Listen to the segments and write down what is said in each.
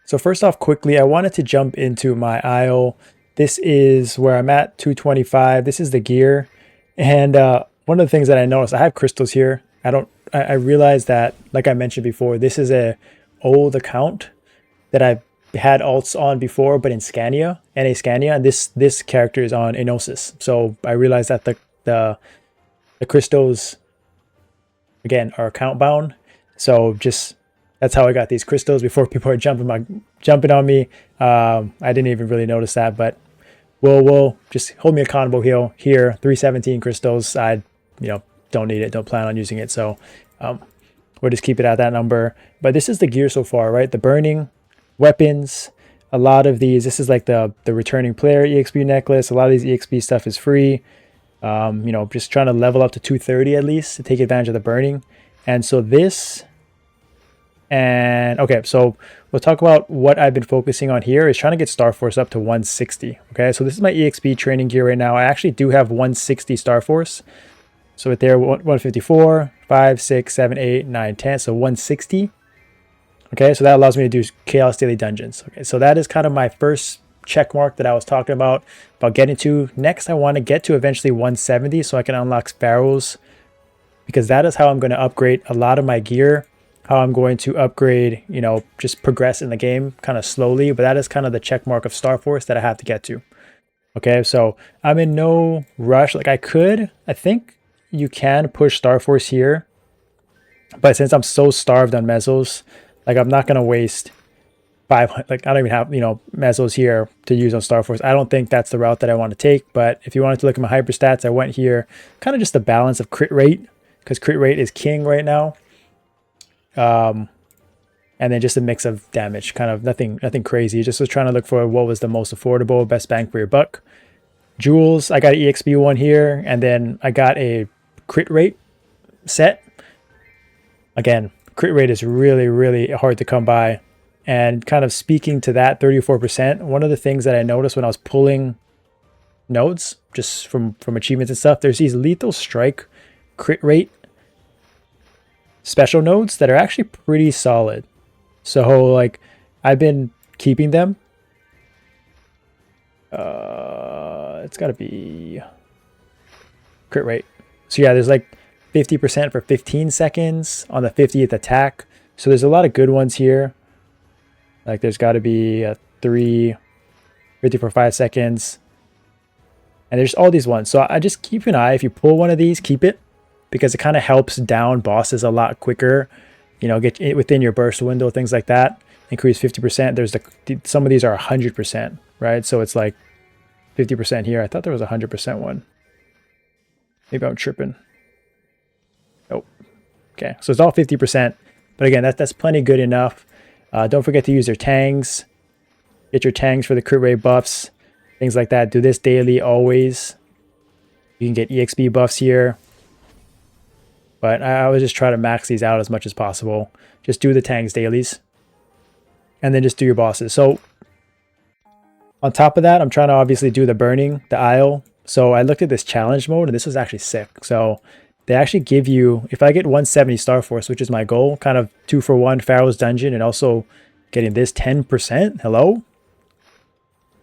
So first off, quickly, I wanted to jump into my aisle. This is where I'm at, 225. This is the gear. And one of the things that I noticed, I have crystals here. I realized that, like I mentioned before, this is a old account that I've had alts on before, but in Scania, NA Scania, and this character is on Enosis. So I realized that the crystals again are account bound. So just that's how I got these crystals before people are jumping on me. I didn't even really notice that, but we'll just hold me accountable here. 317 crystals. I don't need it, don't plan on using it. So we'll just keep it at that number. But this is the gear so far, right? The burning, weapons, a lot of these. This is like the returning player EXP necklace. A lot of these EXP stuff is free. Just trying to level up to 230 at least to take advantage of the burning. And so this, and okay, so we'll talk about what I've been focusing on here is trying to get Star Force up to 160. Okay, so this is my EXP training gear right now. I actually do have 160 Star Force. So right there, 154, 5, 6, 7, 8, 9, 10. So 160. Okay, so that allows me to do Chaos Daily Dungeons. Okay, so that is kind of my first check mark that I was talking about getting to. Next, I want to get to eventually 170 so I can unlock Sparrows, because that is how I'm going to upgrade a lot of my gear, how I'm going to upgrade, just progress in the game kind of slowly. But that is kind of the check mark of Star Force that I have to get to. Okay, so I'm in no rush. Like I think you can push Star Force here, but since I'm so starved on mezzos, like I'm not going to waste 500, like I don't even have, mezzos here to use on Star Force. I don't think that's the route that I want to take. But if you wanted to look at my hyper stats, I went here kind of just the balance of crit rate, because crit rate is king right now. And then just a mix of damage, kind of nothing crazy. Just was trying to look for what was the most affordable, best bang for your buck. Jewels, I got an EXP one here, and then I got a crit rate set. Again, crit rate is really, really hard to come by. And kind of speaking to that 34%, one of the things that I noticed when I was pulling nodes, just from achievements and stuff, there's these lethal strike crit rate special nodes that are actually pretty solid. So like I've been keeping them. It's got to be crit rate. So yeah, there's like 50% for 15 seconds on the 50th attack. So there's a lot of good ones here. Like there's got to be a 50 for 5 seconds. And there's all these ones. So I just keep an eye. If you pull one of these, keep it, because it kind of helps down bosses a lot quicker. Get it within your burst window, things like that. Increase 50%. There's some of these are 100%, right? So it's like 50% here. I thought there was a 100% one. Maybe I'm tripping. Nope. Okay, so it's all 50%. But again, that's plenty good enough. Don't forget to use your tangs. Get your tangs for the crit rate buffs, things like that. Do this daily always. You can get EXP buffs here. But I always just try to max these out as much as possible. Just do the tangs dailies. And then just do your bosses. So on top of that, I'm trying to obviously do the burning, the aisle. So I looked at this challenge mode, and this was actually sick. So they actually give you, if I get 170 Star Force, which is my goal, kind of 2-for-1 Pharaoh's Dungeon, and also getting this 10%, hello?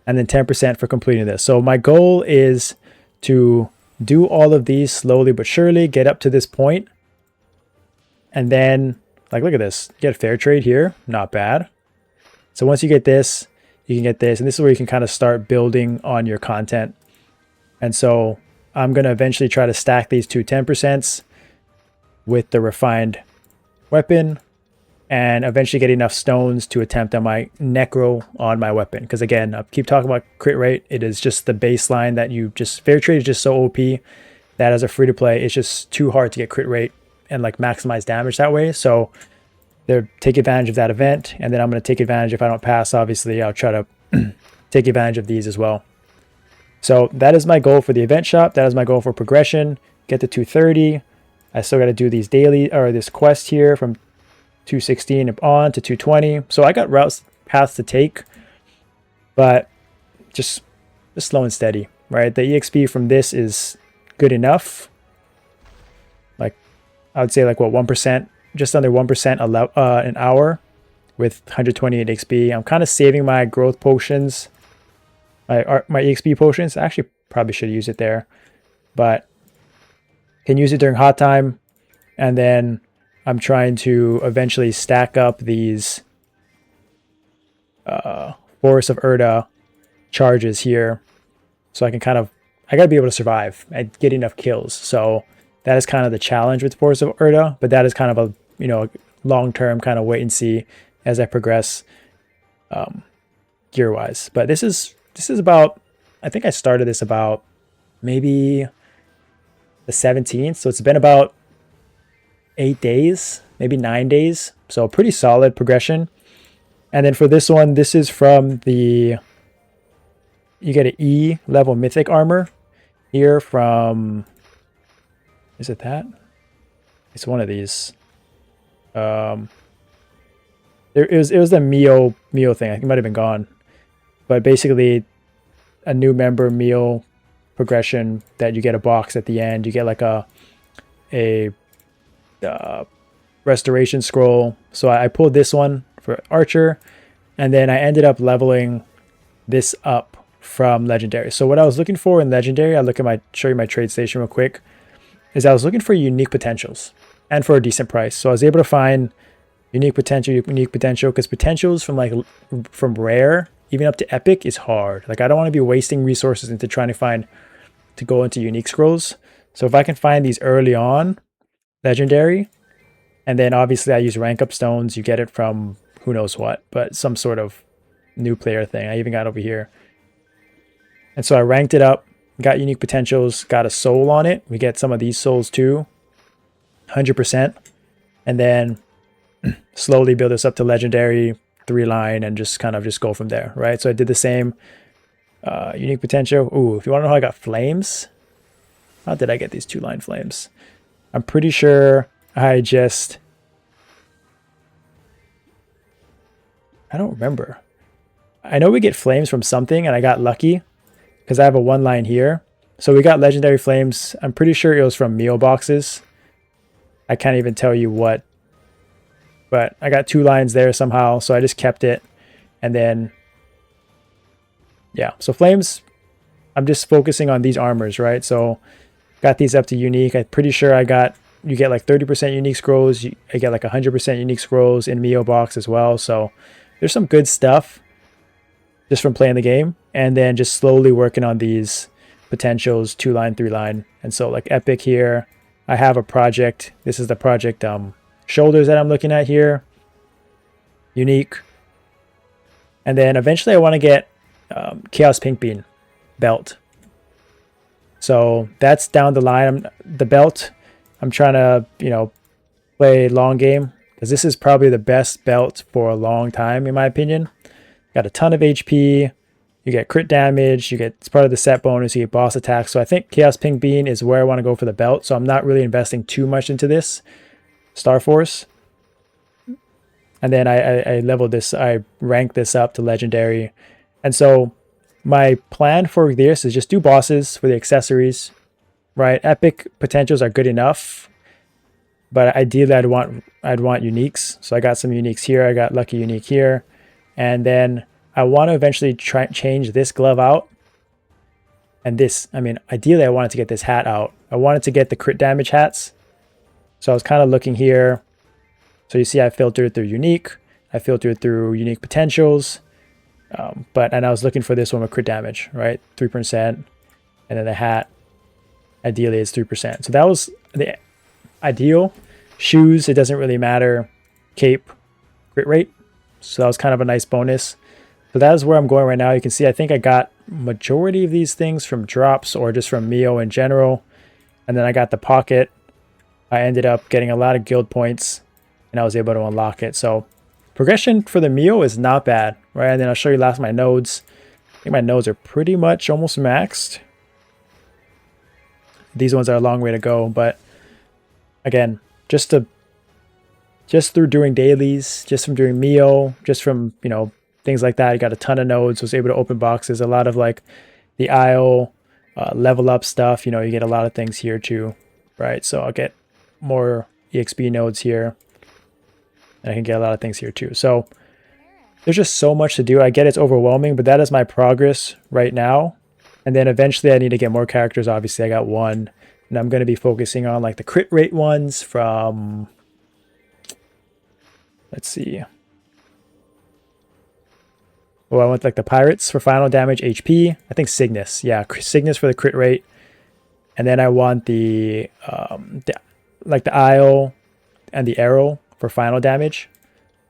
And then 10% for completing this. So my goal is to do all of these slowly but surely, get up to this point. And then, like, look at this. Get a fair trade here. Not bad. So once you get this, you can get this. And this is where you can kind of start building on your content. And so I'm going to eventually try to stack these two 10% with the refined weapon, and eventually get enough stones to attempt on my Necro on my weapon. Because again, I keep talking about crit rate. It is just the baseline that you just, fair trade is just so OP that as a free to play, it's just too hard to get crit rate and like maximize damage that way. So they're take advantage of that event. And then I'm going to take advantage, if I don't pass, obviously I'll try to take advantage of these as well. So that is my goal for the event shop. That is my goal for progression. Get to 230. I still got to do these daily, or this quest here from 216 on to 220. So I got paths to take, but just slow and steady, right? The EXP from this is good enough. Like I would say like what, 1%, just under 1% an hour with 128 XP. I'm kind of saving my growth potions, my EXP potions. I actually probably should use it there, but can use it during hot time. And then I'm trying to eventually stack up these Forest of Erda charges here, so I can kind of, I gotta be able to survive and get enough kills. So that is kind of the challenge with Forest of Erda, but that is kind of a, you know, long-term kind of wait and see as I progress gear wise. But this is about, I think I started this about maybe the 17th, so it's been about 8 days, maybe 9 days, so pretty solid progression. And then for this one, this is from the, you get an E level mythic armor here from, is it that? It's one of these. It was the Mio thing. I think it might have been gone, but basically a new member Mio progression that you get a box at the end. You get like a restoration scroll. So I pulled this one for Archer, and then I ended up leveling this up from Legendary. So what I was looking for in Legendary, I look at my, show you my trade station real quick, is I was looking for unique potentials and for a decent price. So I was able to find unique potential, because potentials from rare even up to epic is hard. Like I don't want to be wasting resources into trying to go into unique scrolls. So if I can find these early on, Legendary, and then obviously I use rank up stones, you get it from who knows what, but some sort of new player thing. I even got over here. And so I ranked it up, got unique potentials, got a soul on it. We get some of these souls too, 100%. And then slowly build this up to Legendary, 3-line, and just kind of just go from there, right? So I did the same unique potential. Ooh, if you want to know how I got flames, how did I get these 2-line flames? I'm pretty sure I don't remember. I know we get flames from something, and I got lucky because I have a 1-line here. So we got legendary flames. I'm pretty sure it was from meal boxes. I can't even tell you what, but I got 2 lines there somehow. So I just kept it. And then, yeah, so flames, I'm just focusing on these armors, right? So got these up to unique. I'm pretty sure you get like 30% unique scrolls. I get like 100% unique scrolls in Mio box as well. So there's some good stuff just from playing the game, and then just slowly working on these potentials, 2-line, 3-line. And so like epic here, I have a project. This is the project shoulders that I'm looking at here. Unique. And then eventually I want to get Chaos Pink Bean belt. So that's down the line. The belt, I'm trying to, play long game, because this is probably the best belt for a long time, in my opinion. Got a ton of HP. You get crit damage. It's part of the set bonus. You get boss attacks. So I think Chaos Pink Bean is where I want to go for the belt. So I'm not really investing too much into this. Star Force. And then I leveled this. I ranked this up to legendary. And so my plan for this is just do bosses for the accessories, right? Epic potentials are good enough, but ideally I'd want uniques. So I got some uniques here. I got lucky unique here. And then I want to eventually change this glove out. And this, ideally I wanted to get this hat out. I wanted to get the crit damage hats. So I was kind of looking here. So you see I filtered through unique. I filtered through unique potentials. And I was looking for this one with crit damage, right? 3%. And then the hat, ideally, is 3%. So that was the ideal. Shoes, it doesn't really matter. Cape, crit rate. So that was kind of a nice bonus. So that is where I'm going right now. You can see I think I got majority of these things from drops or just from Mio in general. And then I got the pocket. I ended up getting a lot of guild points, and I was able to unlock it. So progression for the Mio is not bad, right? And then I'll show you last my nodes. I think my nodes are pretty much almost maxed. These ones are a long way to go, but again, just through doing dailies, just from doing Mio, just from, things like that, I got a ton of nodes, was able to open boxes, a lot of like the Isle, level up stuff, you get a lot of things here too, right? So I'll get more EXP nodes here, and I can get a lot of things here too. So there's just so much to do. I get it's overwhelming, but that is my progress right now. And then eventually I need to get more characters. Obviously I got one, and I'm going to be focusing on like the crit rate ones from, let's see. Well, I want like the pirates for final damage, HP. I think Cygnus. Yeah, Cygnus for the crit rate. And then I want the like the Isle and the Arrow for final damage.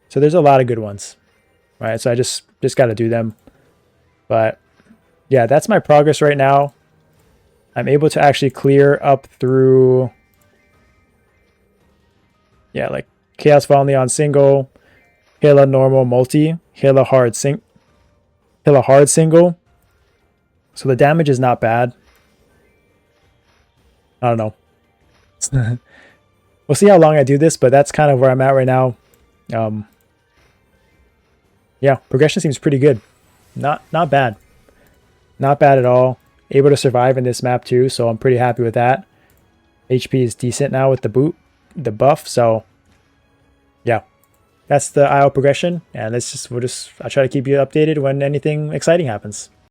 So there's a lot of good ones, right? So I just got to do them. But yeah, that's my progress right now. I'm able to actually clear up through, yeah, like Chaos Volley on single, Hela normal multi, Hela hard single. So the damage is not bad. I don't know. We'll see how long I do this, but that's kind of where I'm at right now. Yeah, progression seems pretty good. Not bad. Not bad at all. Able to survive in this map too, so I'm pretty happy with that. HP is decent now with the buff, so yeah. That's the IO progression, and I'll try to keep you updated when anything exciting happens.